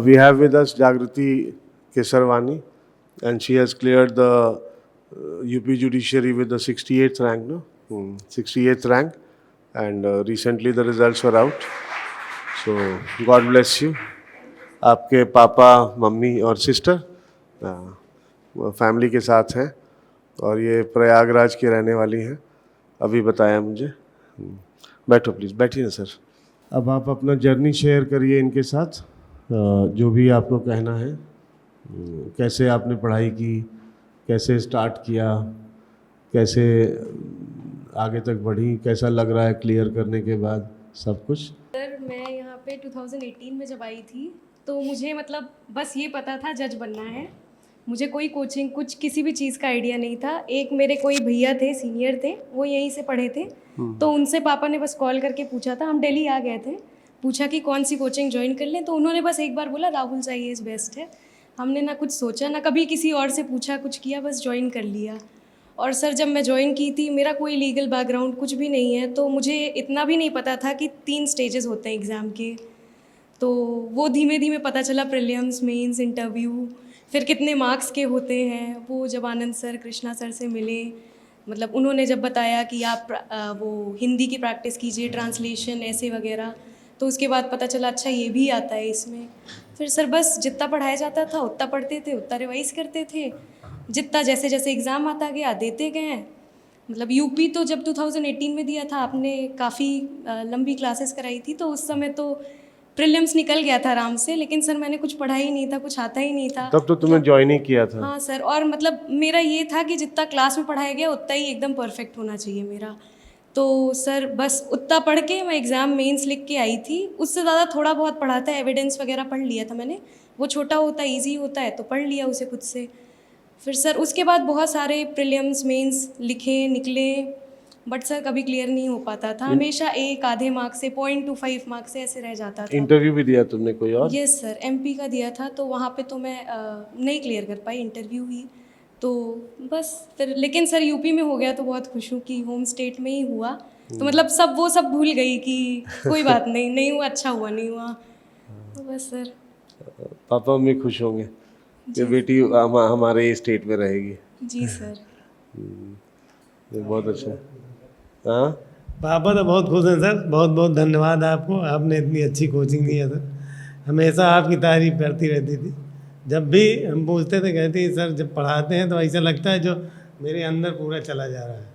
We have with us Jagriti Kesarwani, and she has cleared the UP Judiciary with the 68th rank, no? 68th rank, and recently the results were out. So God bless you. आपके पापा, mummy और sister family के साथ हैं और ये प्रयागराज की रहने वाली हैं, अभी बताया मुझे। बैठो प्लीज़, बैठिए ना सर। अब आप अपना जर्नी शेयर करिए इनके साथ, जो भी आपको कहना है। कैसे आपने पढ़ाई की, कैसे स्टार्ट किया, कैसे आगे तक बढ़ी, कैसा लग रहा है क्लियर करने के बाद, सब कुछ। सर मैं यहाँ पे 2018 में जब आई थी तो मुझे मतलब बस ये पता था जज बनना है। मुझे कोई कोचिंग कुछ किसी भी चीज़ का आइडिया नहीं था। एक मेरे कोई भैया थे, सीनियर थे, वो यहीं से पढ़े थे, तो उनसे पापा ने बस कॉल करके पूछा था, हम दिल्ली आ गए थे, पूछा कि कौन सी कोचिंग ज्वाइन कर लें, तो उन्होंने बस एक बार बोला राहुल IAS बेस्ट है। हमने ना कुछ सोचा, ना कभी किसी और से पूछा, कुछ किया, बस ज्वाइन कर लिया। और सर जब मैं ज्वाइन की थी, मेरा कोई लीगल बैकग्राउंड कुछ भी नहीं है, तो मुझे इतना भी नहीं पता था कि 3 स्टेजेस होते हैं एग्ज़ाम के। तो वो धीमे धीमे पता चला, प्रीलिम्स, मेंस, इंटरव्यू, फिर कितने मार्क्स के होते हैं। वो जब आनंद सर, कृष्णा सर से मिले, मतलब उन्होंने जब बताया कि आप वो हिंदी की प्रैक्टिस कीजिए, ट्रांसलेशन ऐसे वगैरह, तो उसके बाद पता चला अच्छा ये भी आता है इसमें। फिर सर बस जितना पढ़ाया जाता था उतना पढ़ते थे, उतना रिवाइज करते थे, जितना जैसे जैसे एग्ज़ाम आता गया देते गए। मतलब यूपी तो जब 2018 में दिया था, आपने काफ़ी लंबी क्लासेस कराई थी, तो उस समय तो प्रीलिम्स निकल गया था आराम से, लेकिन सर मैंने कुछ पढ़ा ही नहीं था, कुछ आता ही नहीं था। तब तो तुम्हें ज्वाइन ही किया था। हाँ सर, और मतलब मेरा ये था कि जितना क्लास में पढ़ाया गया उतना ही एकदम परफेक्ट होना चाहिए मेरा। तो सर बस उतना पढ़ के मैं एग्ज़ाम मेंस लिख के आई थी। उससे ज़्यादा थोड़ा बहुत पढ़ा था, एविडेंस वगैरह पढ़ लिया था मैंने। वो छोटा होता है, ईजी होता है, तो पढ़ लिया उसे खुद से। फिर सर उसके बाद बहुत सारे प्रीलिम्स, मेंस लिखे, निकले, बट सर कभी क्लियर नहीं हो पाता था। हमेशा एक आधे मार्क्स से, 0.25 मार्क्स से ऐसे रह जाता था। इंटरव्यू भी दिया तुमने कोई और? यस सर, MP का दिया था, तो वहाँ पे तो मैं नहीं क्लियर कर पाई, इंटरव्यू ही। तो बस फिर, लेकिन सर यूपी में हो गया तो बहुत खुश हूँ कि होम स्टेट में ही हुआ। तो मतलब सब वो सब भूल गई कि कोई बात नहीं, नहीं हुआ, अच्छा हुआ, नहीं हुआ, तो बस सर। पापा मम्मी खुश होंगे कि बेटी हमारे स्टेट में रहेगी। जी सर। ये बहुत अच्छा है। हाँ, पापा तो बहुत खुश हैं सर। बहुत बहुत धन्यवाद आपको, आपने इतनी अच्छी कोचिंग दी है सर। हमेशा आपकी तारीफ करती रहती थी। जब भी हम पूछते थे, कहती सर जब पढ़ाते हैं तो ऐसा लगता है जो मेरे अंदर पूरा चला जा रहा है।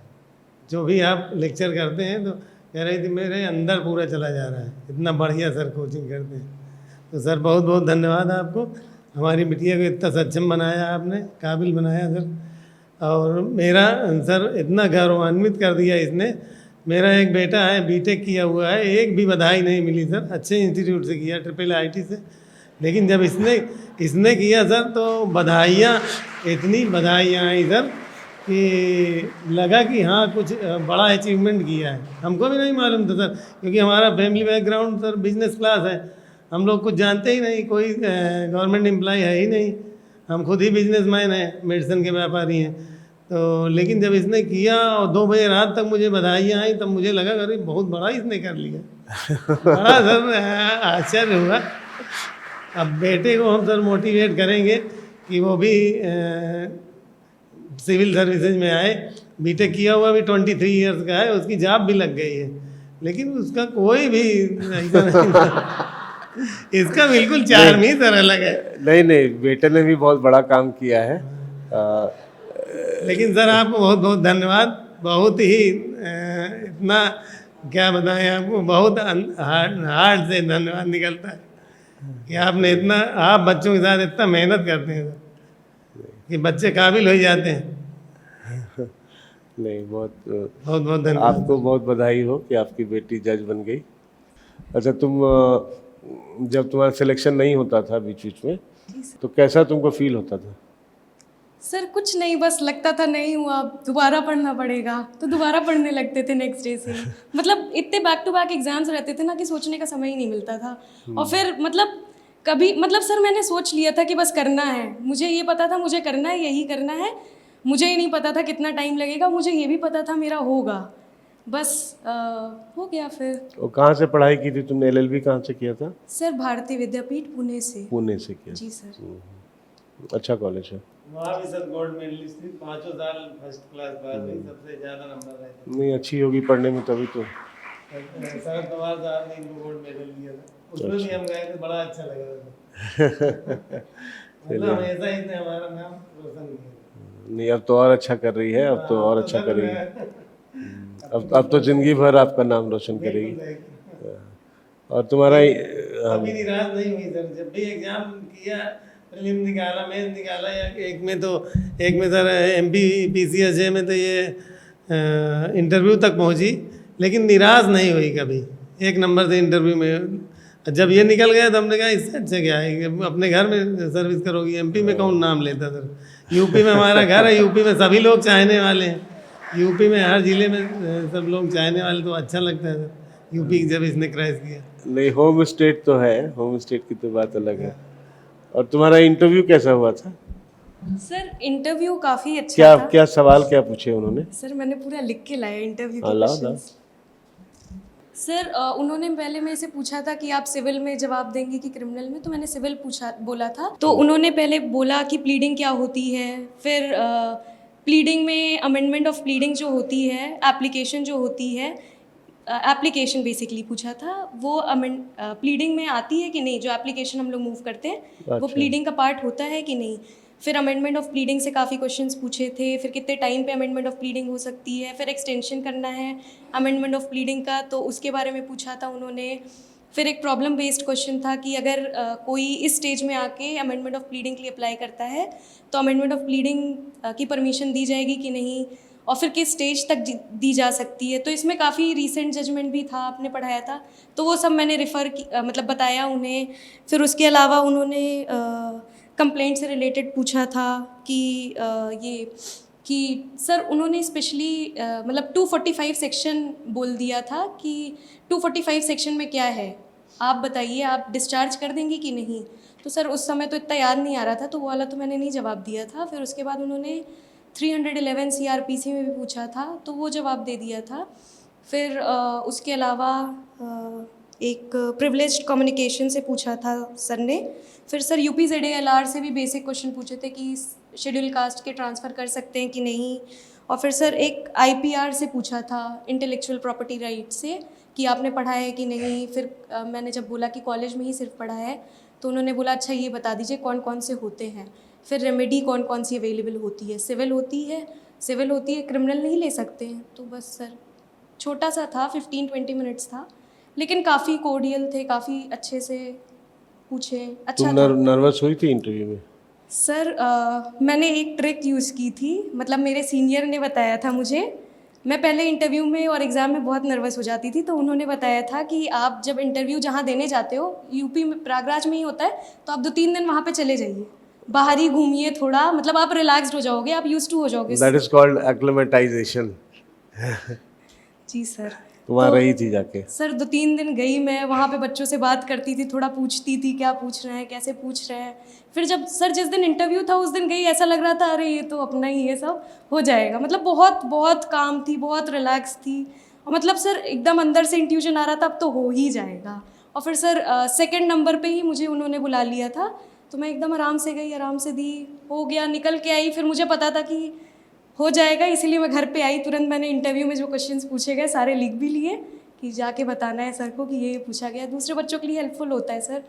जो भी आप लेक्चर करते हैं तो कह रही थी मेरे अंदर पूरा चला जा रहा है, इतना बढ़िया सर कोचिंग करते हैं। तो सर बहुत बहुत धन्यवाद आपको। हमारी बिटिया को इतना सक्षम बनाया आपने, काबिल बनाया सर। और मेरा सर इतना गौरवान्वित कर दिया इसने। मेरा एक बेटा है, बीटेक किया हुआ है, एक भी बधाई नहीं मिली सर। अच्छे इंस्टीट्यूट से किया, IIIT से। लेकिन जब इसने किया सर तो बधाइयाँ, इतनी बधाइयाँ आई सर कि लगा कि हाँ कुछ बड़ा अचीवमेंट किया है। हमको भी नहीं मालूम था सर, क्योंकि हमारा family background sir business class है। हम लोग कुछ जानते ही नहीं, कोई गवर्नमेंट एम्प्लॉय है ही नहीं। हम खुद ही बिजनेसमैन हैं, मेडिसिन के व्यापारी हैं। तो लेकिन जब इसने किया और 2 बजे रात तक मुझे बधाइयाँ आई, तब मुझे लगा अरे बहुत बड़ा इसने कर लिया। बड़ा सर आश्चर्य हुआ। अब बेटे को हम सर मोटिवेट करेंगे कि वो भी सिविल सर्विसेज में आए। बीटेक किया हुआ भी 23 इयर्स का है, उसकी जॉब भी लग गई है, लेकिन उसका कोई भी ऐसा नहीं था। इसका बिल्कुल चार्म ही सर अलग है। नहीं, बेटे ने भी बहुत बड़ा काम किया है। लेकिन सर आपको बहुत बहुत धन्यवाद। बहुत ही इतना क्या बताएं आपको, बहुत हार्ट से धन्यवाद निकलता है कि आपने इतना, आप बच्चों के साथ इतना मेहनत करते हैं कि बच्चे काबिल हो जाते हैं। नहीं, बहुत बहुत बहुत धन्यवाद। आपको बहुत बधाई हो कि आपकी बेटी जज बन गई। अच्छा, तुम जब तुम्हारा सिलेक्शन नहीं होता था बीच बीच में, तो कैसा तुमको फील होता था? सर कुछ नहीं, बस लगता था नहीं हुआ, दोबारा पढ़ना पड़ेगा, तो दोबारा पढ़ने लगते थे नेक्स्ट डे से। मतलब इतने बैक टू बैक एग्जाम्स रहते थे ना कि सोचने का समय ही नहीं मिलता था। और फिर मतलब कभी, मतलब सर मैंने सोच लिया था कि बस करना है, मुझे ये पता था मुझे करना है, यही करना है। मुझे ही नहीं पता था कितना टाइम लगेगा, मुझे ये भी पता था मेरा होगा। बस हो गया फिर। और कहाँ से पढ़ाई की थी तुमने? एलएलबी कहाँ से किया था? सर भारतीय विद्यापीठ पुणे से। पुणे से किया जी सर। था। अच्छा कॉलेज है। वहाँ भी सर गोल्ड मेडलिस्ट थी, 5 साल फर्स्ट क्लास पास हुई, सबसे ज़्यादा नंबर रहे थे। नहीं अच्छी होगी पढ़ने में तभी तो। शरद पवार साहब ने इनको गोल्ड मेडल दिया था, उसमें भी हम गए थे, बड़ा अच्छा लगा था। मतलब हमेशा ही ने हमारा नाम रोशन किया। नहीं अब तो और अच्छा कर रही है, अब तो और अच्छा करेगी। अब तो जिंदगी भर आपका नाम रोशन करेगी। और तुम्हारा कभी निराश नहीं हुई सर, जब भी एग्जाम किया, प्रीलिम निकाला, मेंस निकाला, या एक में सर एमपी पीसीएसजे में तो ये इंटरव्यू तक पहुंची, लेकिन निराश नहीं हुई कभी। एक नंबर से इंटरव्यू में जब ये निकल गया तो हमने कहा इससे अच्छा क्या है कि अपने घर में सर्विस करोगी। एमपी में कौन नाम लेता सर, यूपी में हमारा घर है, यूपी में सभी लोग चाहने वाले हैं, यूपी में हर जिले में सब लोग चाहने वाले, तो अच्छा लगता है सर यूपी जब इसने क्रैश किया। नहीं होम स्टेट तो है, होम स्टेट की तो बात अलग है। और तुम्हारा इंटरव्यू कैसा हुआ था? सर इंटरव्यू काफ़ी अच्छा क्या था। क्या सवाल क्या पूछे उन्होंने? सर मैंने पूरा लिख के लाया इंटरव्यू हाँ, के लाओ, क्वेश्चंस। सर उन्होंने पहले मेरे से पूछा था कि आप सिविल में जवाब देंगे कि क्रिमिनल में, तो मैंने सिविल बोला था। तो उन्होंने पहले बोला कि प्लीडिंग क्या होती है, फिर प्लीडिंग में अमेंडमेंट ऑफ प्लीडिंग जो होती है, एप्लीकेशन जो होती है, एप्लीकेशन बेसिकली पूछा था, वो प्लीडिंग में आती है कि नहीं, जो एप्लीकेशन हम लोग मूव करते हैं वो अच्छा। प्लीडिंग का पार्ट होता है कि नहीं। फिर अमेंडमेंट ऑफ प्लीडिंग से काफ़ी क्वेश्चंस पूछे थे, फिर कितने टाइम पे अमेंडमेंट ऑफ प्लीडिंग हो सकती है, फिर एक्सटेंशन करना है अमेंडमेंट ऑफ प्लीडिंग का, तो उसके बारे में पूछा था उन्होंने। फिर एक प्रॉब्लम बेस्ड क्वेश्चन था कि अगर कोई इस स्टेज में आके अमेंडमेंट ऑफ प्लीडिंग के लिए अप्लाई करता है तो अमेंडमेंट ऑफ प्लीडिंग की परमिशन दी जाएगी कि नहीं, और फिर किस स्टेज तक दी जा सकती है। तो इसमें काफ़ी रीसेंट जजमेंट भी था, आपने पढ़ाया था, तो वो सब मैंने मतलब बताया उन्हें। फिर उसके अलावा उन्होंने कंप्लेंट से रिलेटेड पूछा था कि ये कि सर उन्होंने स्पेशली मतलब 245 सेक्शन बोल दिया था कि 245 सेक्शन में क्या है, आप बताइए, आप डिस्चार्ज कर देंगे कि नहीं। तो सर उस समय तो इतना याद नहीं आ रहा था, तो वो वाला तो मैंने नहीं जवाब दिया था। फिर उसके बाद उन्होंने 311 सीआरपीसी में भी पूछा था, तो वो जवाब दे दिया था। फिर उसके अलावा एक प्रिविलेज्ड कम्युनिकेशन से पूछा था सर ने। फिर सर यूपी ZALR से भी बेसिक क्वेश्चन पूछे थे कि शेड्यूल कास्ट के ट्रांसफ़र कर सकते हैं कि नहीं। और फिर सर एक IPR से पूछा था, इंटेलेक्चुअल प्रॉपर्टी राइट से, कि आपने पढ़ा है कि नहीं। फिर मैंने जब बोला कि कॉलेज में ही सिर्फ पढ़ा है, तो उन्होंने बोला अच्छा ये बता दीजिए कौन कौन से होते हैं, फिर रेमेडी कौन कौन सी अवेलेबल होती है, सिविल होती है, क्रिमिनल नहीं ले सकते हैं। तो बस सर छोटा सा था, 15-20 मिनट्स था, लेकिन काफ़ी कोर्डियल थे, काफ़ी अच्छे से पूछे, अच्छा तुम था। नर्वस हुई थी इंटरव्यू में? सर मैंने एक ट्रिक यूज़ की थी, मतलब मेरे सीनियर ने बताया था मुझे। मैं पहले इंटरव्यू में और एग्ज़ाम में बहुत नर्वस हो जाती थी, तो उन्होंने बताया था कि आप जब इंटरव्यू जहाँ देने जाते हो, यूपी में प्रयागराज में ही होता है, तो आप 2-3 दिन वहाँ पे चले जाइए, बाहर ही घूमिए थोड़ा, मतलब आप रिलैक्स्ड हो जाओगे, आप यूज्ड टू हो जाओगे। That is called acclimatization. जी सर। तुम वहाँ तो रही थी जाके? सर 2-3 दिन गई मैं, वहाँ पे बच्चों से बात करती थी, थोड़ा पूछती थी क्या पूछ रहे हैं, कैसे पूछ रहे हैं। फिर जब सर जिस दिन इंटरव्यू था उस दिन गई, ऐसा लग रहा था अरे ये तो अपना ही है, सब हो जाएगा। मतलब बहुत बहुत काम थी, बहुत रिलैक्स थी, और मतलब सर एकदम अंदर से इंट्यूजन आ रहा था अब तो हो ही जाएगा। और फिर सर सेकंड नंबर पे ही मुझे उन्होंने बुला लिया था, तो मैं एकदम आराम से गई, आराम से दी, हो गया, निकल के आई। फिर मुझे पता था कि हो जाएगा, इसीलिए मैं घर पे आई तुरंत। मैंने इंटरव्यू में जो क्वेश्चंस पूछे गए सारे लिख भी लिए कि जाके बताना है सर को कि ये पूछा गया। दूसरे बच्चों के लिए हेल्पफुल होता है सर,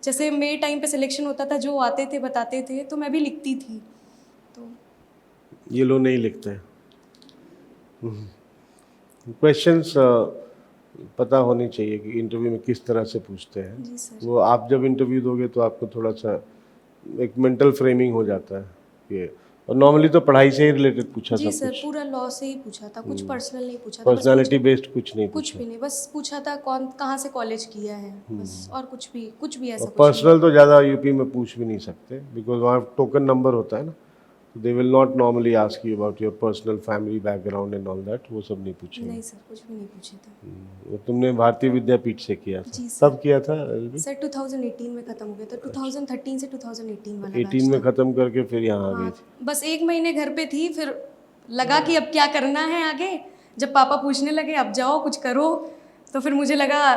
जैसे मेरे टाइम पे सिलेक्शन होता था, जो आते थे बताते थे, तो मैं भी लिखती थी। तो ये लोग नहीं लिखते। क्वेश्चंस पता होनी चाहिए कि इंटरव्यू में किस तरह से पूछते हैं। जी सर। वो आप जब इंटरव्यू दोगे तो आपको थोड़ा सा एक मेंटल फ्रेमिंग हो जाता है ये। और नॉर्मली तो पढ़ाई से ही रिलेटेड पूछा जी सब सर, कुछ, पूरा लॉ से ही पूछा था, कुछ पर्सनल नहीं पूछा था, बस पर्सनालिटी बेस्ड कुछ नहीं कुछ पूछा। भी नहीं, बस पूछा था कौन कहाँ से कॉलेज किया है, बस, और कुछ भी ऐसा और कुछ नहीं। पर्सनल तो ज़्यादा यूपी में पूछ भी नहीं सकते, बिकॉज वहाँ टोकन नंबर होता है ना, they will not normally ask you about your personal family background and all that, वो सब नहीं पूछेंगे। नहीं सर, कुछ भी नहीं पूछे थे। वो तुमने भारतीय विद्यापीठ से किया था? जी सर। कब किया था LLB? सर 2018 में ख़त्म हो गया था, 2013 से 2018 वाला 18 में ख़त्म करके फिर यहाँ आ गई हाँ, थी। बस 1 महीने घर पे थी, फिर लगा कि अब क्या करना है आगे, जब पापा पूछने लगे अब जाओ कुछ करो, तो फिर मुझे लगा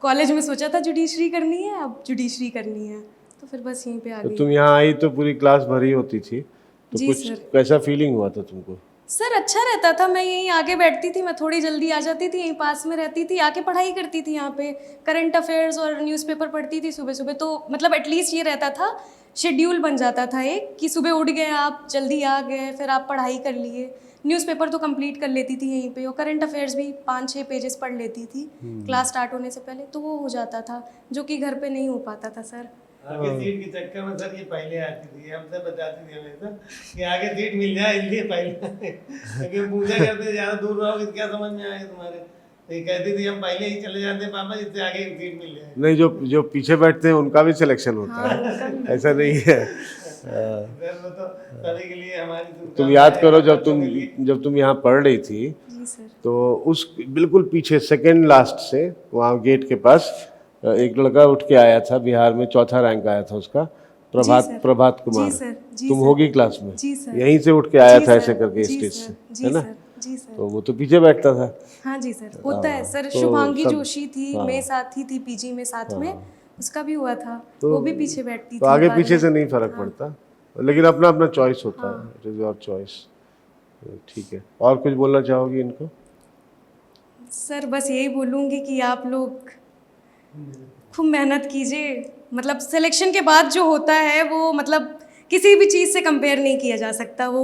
कॉलेज में सोचा था जुडिशरी करनी है, अब जुडिशरी करनी है, तो फिर बस यहीं पे आ तो गई। तुम यहाँ आई तो पूरी क्लास भरी होती थी, तो जी कुछ सर। कैसा फीलिंग हुआ था तुमको? सर अच्छा रहता था, मैं यहीं आगे बैठती थी, मैं थोड़ी जल्दी आ जाती थी, यहीं पास में रहती थी, आके पढ़ाई करती थी यहाँ पे, करंट अफेयर्स और न्यूज़पेपर पढ़ती थी सुबह सुबह, तो मतलब एटलीस्ट ये रहता था, शेड्यूल बन जाता था एक कि सुबह उठ गए आप, जल्दी आ गए, फिर आप पढ़ाई कर लिए, न्यूज़पेपर तो कंप्लीट कर लेती थी यहीं पे, और करंट अफेयर्स भी 5-6 पेजेस पढ़ लेती थी क्लास स्टार्ट होने से पहले, तो वो हो जाता था, जो कि घर पे नहीं हो पाता था सर। आगे सीट के चक्कर में सर ये पहले आती थी, हमसे बताती थी हमेशा कि आगे सीट मिल जाए इसलिए पहले क्योंकि पूजा करते ज़्यादा दूर रहोगे क्या समझ में आएगा तुम्हारे, तो ये कहती थी हम पहले ही चले जाते पापा जिससे आगे सीट मिल जाए। नहीं, जो जो पीछे बैठते हैं उनका भी सिलेक्शन होता है, ऐसा नहीं है। सर वो तो सभी के लिए हमारी तुम याद करो जब तुम यहाँ पढ़ रही थी, जी सर। तो उस बिल्कुल पीछे सेकंड लास्ट से वहाँ गेट के पास एक लड़का उठ के आया था, बिहार में 4था रैंक आया था उसका, सर। प्रभात कुमार। जी सर, जी तुम सर। होगी क्लास में, जी सर। यहीं से उठ के आया जी था सर, ऐसे करके जी स्टेज सर, से, जी है ना? सर, जी सर। तो वो तो पीछे बैठता था। हाँ जी सर, होता है सर। तो शुभांगी सब- जोशी थी, मैं साथी थी पीजी में साथ में, उसका भी हुआ था, तो- वो भी पीछे बैठती तो थी आगे बाद पीछे में। से नहीं फर्क पड़ता, लेकिन अपना अपना चॉइस होता है, इट इज योर चॉइस। ठीक है, और कुछ बोलना चाहोगी इनको? सर बस यही बोलूँगी कि आप लोग खूब मेहनत कीजिए, मतलब सिलेक्शन के बाद जो होता है वो मतलब किसी भी चीज़ से कंपेयर नहीं किया जा सकता वो।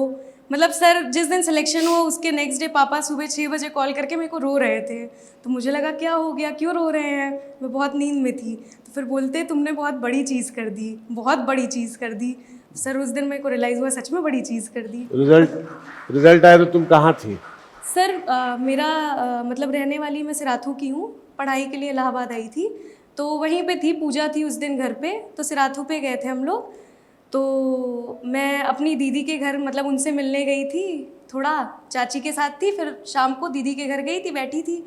मतलब सर जिस दिन सिलेक्शन हुआ उसके नेक्स्ट डे पापा सुबह 6 बजे कॉल करके मेरे को रो रहे थे, तो मुझे लगा क्या हो गया, क्यों रो रहे हैं, मैं बहुत नींद में थी, तो फिर बोलते तुमने बहुत बड़ी चीज़ कर दी, बहुत बड़ी चीज़ कर दी। सर उस दिन मेरे को रियलाइज़ हुआ सच में बड़ी चीज़ कर दी। रिजल्ट आया तो तुम कहाँ थी? सर मेरा मतलब रहने वाली मैं सिराथू की हूँ, पढ़ाई के लिए इलाहाबाद आई थी, तो वहीं पे थी, पूजा थी उस दिन घर पे, तो सिराथू पे गए थे हम लोग। तो मैं अपनी दीदी के घर मतलब उनसे मिलने गई थी, थोड़ा चाची के साथ थी, फिर शाम को दीदी के घर गई थी, बैठी थी,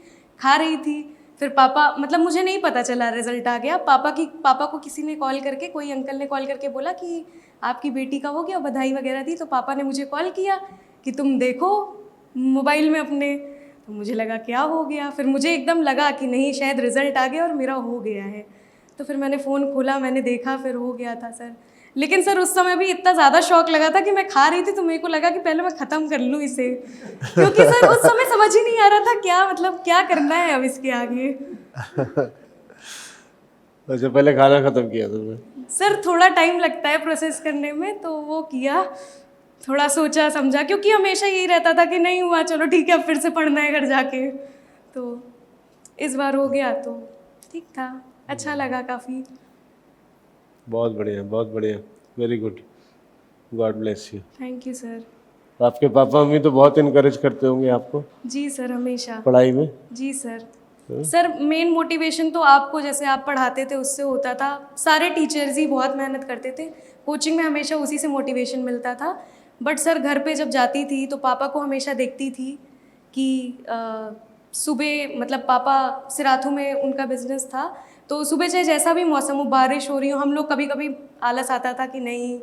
खा रही थी, फिर पापा मतलब मुझे नहीं पता चला रिजल्ट आ गया, पापा को किसी ने कॉल करके, कोई अंकल ने कॉल करके बोला कि आपकी बेटी का हो गया, बधाई वगैरह दी, तो पापा ने मुझे कॉल किया कि तुम देखो मोबाइल में अपने, तो मुझे लगा क्या हो गया, फिर मुझे एकदम लगा कि नहीं शायद रिज़ल्ट आ गया और मेरा हो गया है, तो फिर मैंने फ़ोन खोला, मैंने देखा, फिर हो गया था सर। लेकिन सर उस समय भी इतना ज़्यादा शौक लगा था कि मैं खा रही थी, तो मेरे को लगा कि पहले मैं ख़त्म कर लूँ इसे, क्योंकि सर उस समय समझ ही नहीं आ रहा था क्या मतलब क्या करना है अब इसके आगे। अच्छा, पहले खाना खत्म किया तुमने? सर थोड़ा टाइम लगता है प्रोसेस करने में, तो वो किया, थोड़ा सोचा समझा, क्योंकि हमेशा यही रहता था कि नहीं हुआ चलो ठीक है अब फिर से पढ़ना है घर जाके, तो इस बार हो गया तो ठीक था, अच्छा लगा काफ़ी। बहुत बढ़िया, बहुत बढ़िया, very good, God bless you. Thank you sir. आपके पापा मम्मी तो बहुत इनकरेज करते होंगे आपको जी सर, हमेशा। पढ़ाई में? जी सर। सर मेन मोटिवेशन तो आपको जैसे आप पढ़ाते थे उससे होता था, सारे टीचर्स ही बहुत मेहनत करते थे, कोचिंग में हमेशा उसी से मोटिवेशन मिलता था, बट सर घर पे जब जाती थी तो पापा को हमेशा देखती थी कि सुबह मतलब पापा सिराथू में उनका बिजनेस था, तो सुबह चाहे जैसा भी मौसम हो, बारिश हो रही हो, हम लोग कभी कभी आलस आता था कि नहीं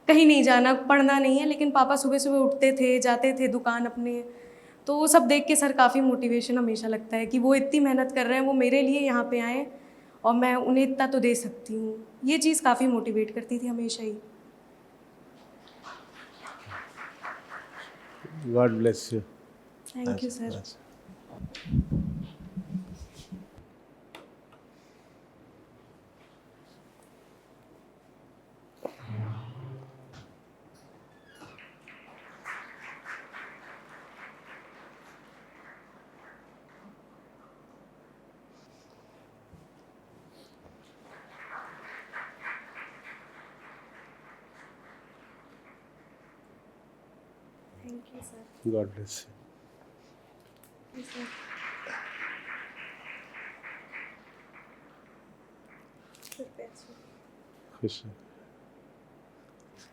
कहीं नहीं जाना, पढ़ना नहीं है, लेकिन पापा सुबह सुबह उठते थे, जाते थे दुकान अपने, तो वो सब देख के सर काफ़ी मोटिवेशन हमेशा लगता है कि वो इतनी मेहनत कर रहे हैं, वो मेरे लिए यहाँ पे आए और मैं उन्हें इतना तो दे सकती हूँ, ये चीज़ काफ़ी मोटिवेट करती थी हमेशा ही। God bless you. Thank you sir. Thank you sir. God bless you. खुश है।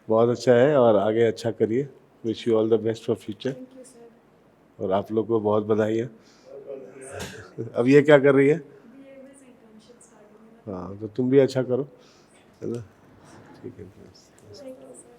बहुत अच्छा है और आगे अच्छा करिए, wish you all the best for future. Thank you sir. और आप लोग को बहुत बधाई है। अब ये क्या कर रही है? हाँ, तो तुम भी अच्छा करो, है ना? ठीक है। Thank you sir.